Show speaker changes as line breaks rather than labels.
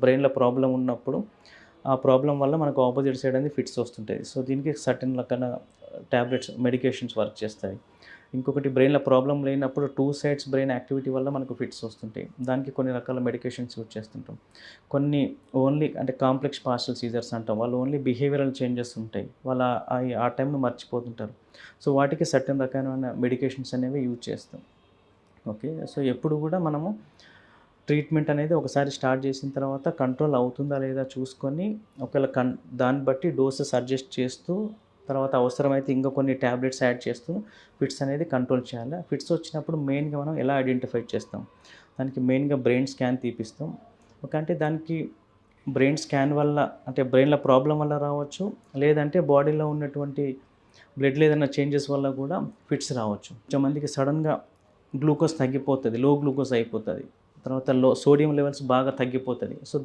బ్రెయిన్‌లో ప్రాబ్లమ్ ఉన్నప్పుడు ఆ ప్రాబ్లమ్ వల్ల మనకు ఆపోజిట్ సైడ్ అనేది ఫిట్స్ వస్తుంటాయి. సో, దీనికి సర్టెన్ రకాల టాబ్లెట్స్, మెడికేషన్స్ వర్క్ చేస్తాయి. ఇంకొకటి బ్రెయిన్‌లో ప్రాబ్లమ్ లేనప్పుడు 2 సైడ్స్ బ్రెయిన్ యాక్టివిటీ వల్ల మనకు ఫిట్స్ వస్తుంటాయి. దానికి కొన్ని రకాల మెడికేషన్స్ యూజ్ చేస్తుంటాం. కొన్ని ఓన్లీ అంటే కాంప్లెక్స్ పార్షియల్ సీజర్స్ అంటాం. వాళ్ళు ఓన్లీ బిహేవియరల్ చేంజెస్ ఉంటాయి. వాళ్ళ ఆ టైంలో మర్చిపోతుంటారు. సో, వాటికి సర్టెన్ రకమైన మెడికేషన్స్ అనేవి యూజ్ చేస్తాం. ఓకే. సో, ఎప్పుడు గూడా మనము ట్రీట్మెంట్ అనేది ఒకసారి స్టార్ట్ చేసిన తర్వాత కంట్రోల్ అవుతుందా లేదా చూసుకొని, ఒకవేళ దాన్ని బట్టి డోసెస్ అడ్జస్ట్ చేస్తూ, తర్వాత అవసరమైతే ఇంకా కొన్ని టాబ్లెట్స్ యాడ్ చేస్తూ ఫిట్స్ అనేది కంట్రోల్ చేయాలి. ఫిట్స్ వచ్చినప్పుడు మెయిన్‌గా మనం ఎలా ఐడెంటిఫై చేస్తాం? దానికి మెయిన్‌గా బ్రెయిన్ స్కాన్ తీపిస్తాం. అంటే దానికి బ్రెయిన్ స్కాన్ వల్ల అంటే బ్రెయిన్‌లో ప్రాబ్లమ్ వల్ల రావచ్చు. లేదంటే బాడీలో ఉన్నటువంటి బ్లడ్‌లో ఏదైనా చేంజెస్ వల్ల కూడా ఫిట్స్ రావచ్చు. కొంతమందికి సడెన్‌గా గ్లూకోజ్ తగ్గిపోతది. లో గ్లూకోజ్ అయిపోతది. తర్వాత సోడియం లెవెల్స్ బాగా తగ్గిపోతది. సో